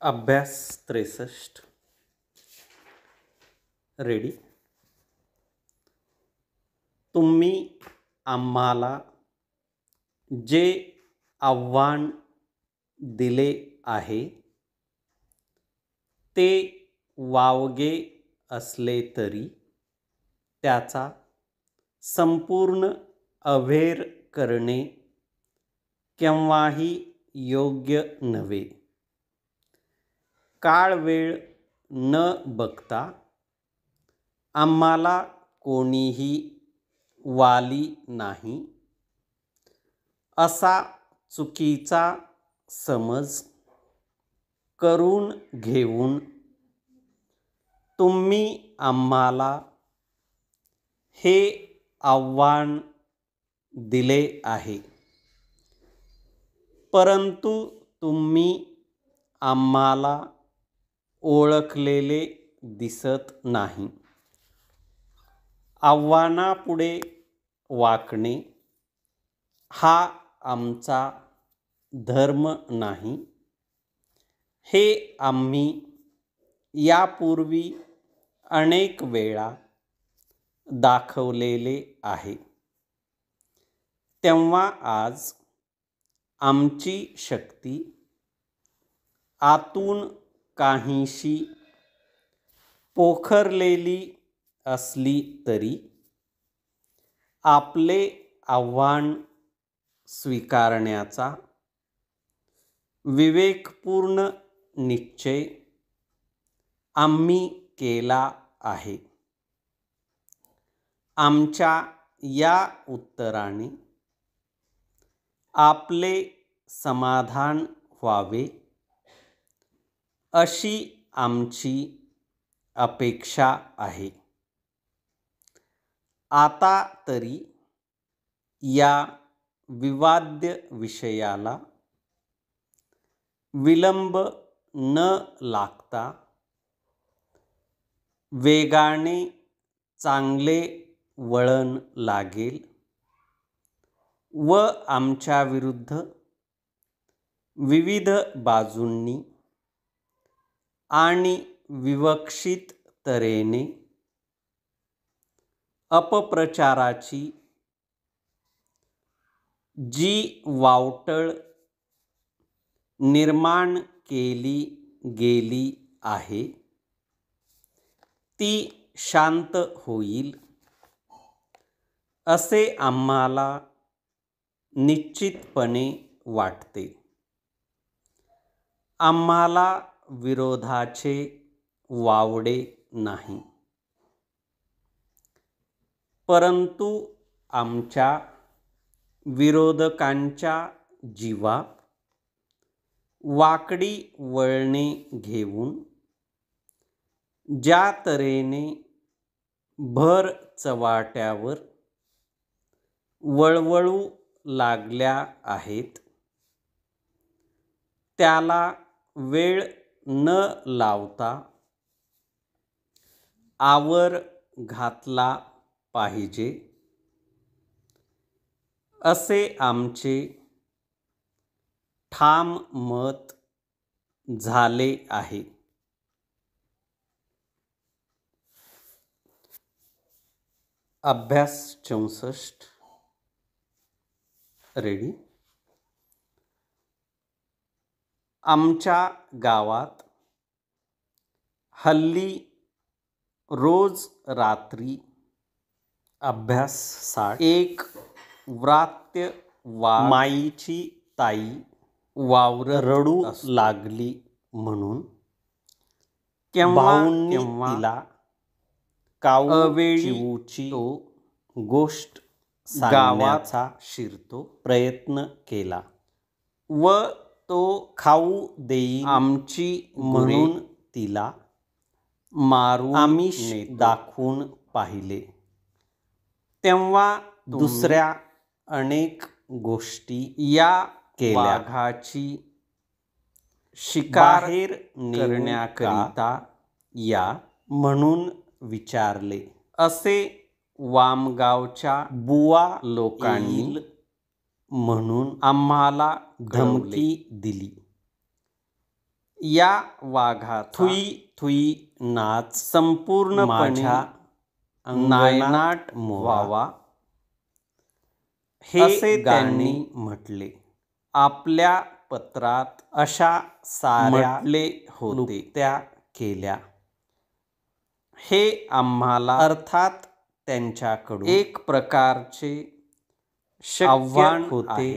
अभ्यास 63 रेडी. तुम्ही आम्हाला जे आव्हान दिले आहे ते वावगे असले तरी त्याचा संपूर्ण अव्हेर करणे केव्हाही योग्य नव्हे. काळ वेळ न बघता आम्हाला कोणीही वाली नाही असा चुकीचा समज करून घेऊन तुम्ही आम्हाला हे आव्हान दिले आहे. परंतु तुम्ही आम्हाला ओळखलेले दिसत नाही. आव्हानापुढे वाकणे हा आमचा धर्म नाही हे आम्ही यापूर्वी अनेक वेळा दाखवलेले आहे. तेव्हा आज आमची शक्ती आतून काहीशी पोखरलेली असली तरी आपले आव्हान स्वीकारण्याचा विवेकपूर्ण निश्चय आम्ही केला आहे. आमच्या या उत्तराने आपले समाधान व्हावे अशी आमची अपेक्षा आहे. आता तरी या विवाद्य विषयाला विलंब न लागता वेगाने चांगले वळण लागेल व आमच्या विरुद्ध विविध बाजूंनी आणि विवक्षित तऱ्हेने अपप्रचाराची जी वावटळ निर्माण केली गेली आहे ती शांत होईल असे आम्हाला निश्चितपणे वाटते. आम्हाला विरोधाचे वावडे नाही, परंतु आमच्या विरोधकांच्या जीवा वाकडी वळणे घेऊन ज्या तऱ्हेने भर चव्हाट्यावर वळवळू लागल्या आहेत त्याला वेळ न लावता आवर घातला पाहिजे असे आमचे ठाम मत झाले आहे. अभ्यास 64 रेडी. आमच्या गावात हल्ली रोज रात्री अभ्यास 60 एक व्रात्य माईची ताई वावर रडू लागली म्हणून केव्हा तिला कावळीची तो गोष्ट गावाचा शिरतो प्रयत्न केला व तो खाऊ देई आमची म्हणून तिला मारून आमिष दाखवून पाहिले. तेव्हा दुसऱ्या अनेक गोष्टी या केल्या. वाघाची शिकार करण्याकरिता या म्हणून विचारले असे वामगावच्या बुवा लोकांनी म्हणून आम्हाला धमकी दिली. या वाघाचा थुई थुई नाच संपूर्णपणे नायनाट व्हावा हे त्यांनी म्हटले. आपल्या पत्रात अशा साऱ्या म्हटले होते त्या केल्या. हे आम्हाला अर्थात त्यांच्याकडून एक प्रकारचे आव्हान होते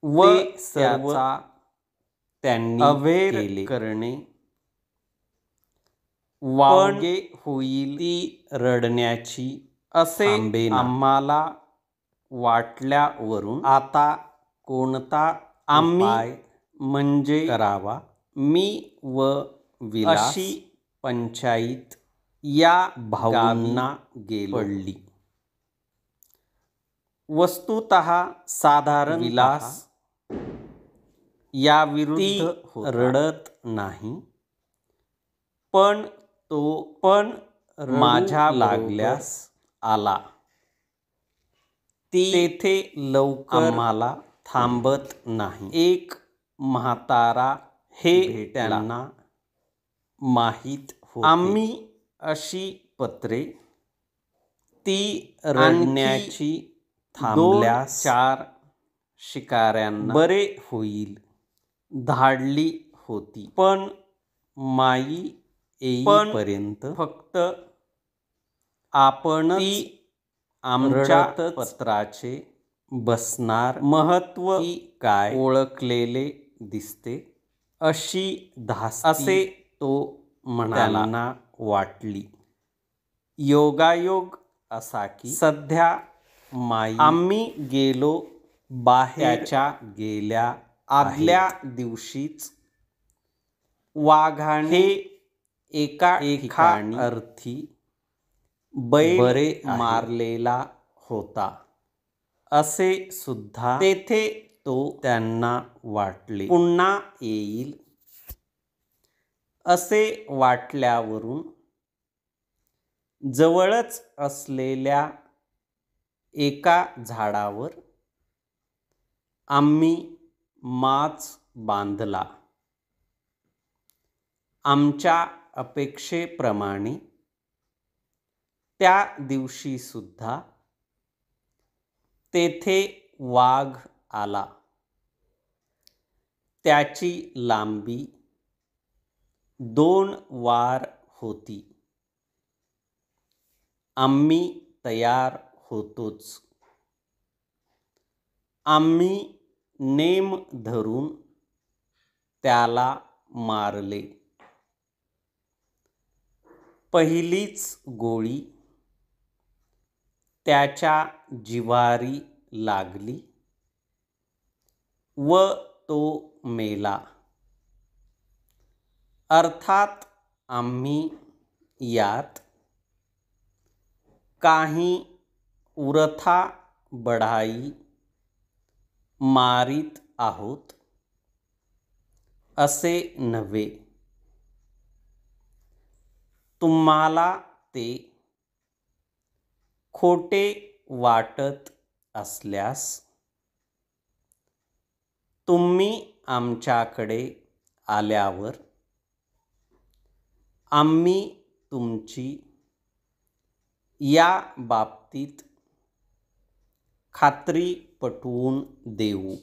व त्याचा त्यांनी अव्हेर करणे वावगे होईल ती रडण्याची असे आम्हाला वाटल्यावरून आता कोणता उपाय म्हणजे करावा मी व विलास अशी पंचाईत या भावांना पडली. वस्तुतः साधारण विलास याविरुद्ध रडत नाही, पण तो पण माझ्या लागल्यास आला. ती तेथे लवकर आम्हाला थांबत नाही. एक म्हातारा हे त्यांना माहीत होते. आम्ही अशी पत्रे ती रडण्याची थांबल्यास 2-4 शिकाऱ्यांना बरे होईल धाडली होती. पण माई येईपर्यंत फक्त आपण आमच्या पत्राचे बसणार महत्व काय ओळखलेले दिसते अशी धास्ती असे तो म्हणाला वाटली. योगायोग असा की सध्या माई आम्ही गेलो बाहेरच्या गेल्या आदल्या दिवशीच वाघाने एका ठिकाणी अर्थी बरे मारलेला होता असे सुद्धा तेथे तो त्यांना वाटले. पुन्हा येईल असे वाटल्यावरून जवळच असलेल्या एका झाडावर आम्ही माच बांधला. आमच्या अपेक्षेप्रमाणे त्या दिवशी सुद्धा तेथे वाघ आला. त्याची लांबी 2 वार होती. आम्ही तयार होतोच. आम्ही नेम धरून त्याला मारले. पहिलीच गोळी त्याच्या जिव्हारी लागली व तो मेला. अर्थात आम्ही यात काही उरथा बढाई मारीत आहोत असे नव्हे. तुम्हाला ते खोटे वाटत असल्यास तुम्ही आमच्याकडे आल्यावर आम्ही तुमची या बाबतीत खात्री पटवून देऊ.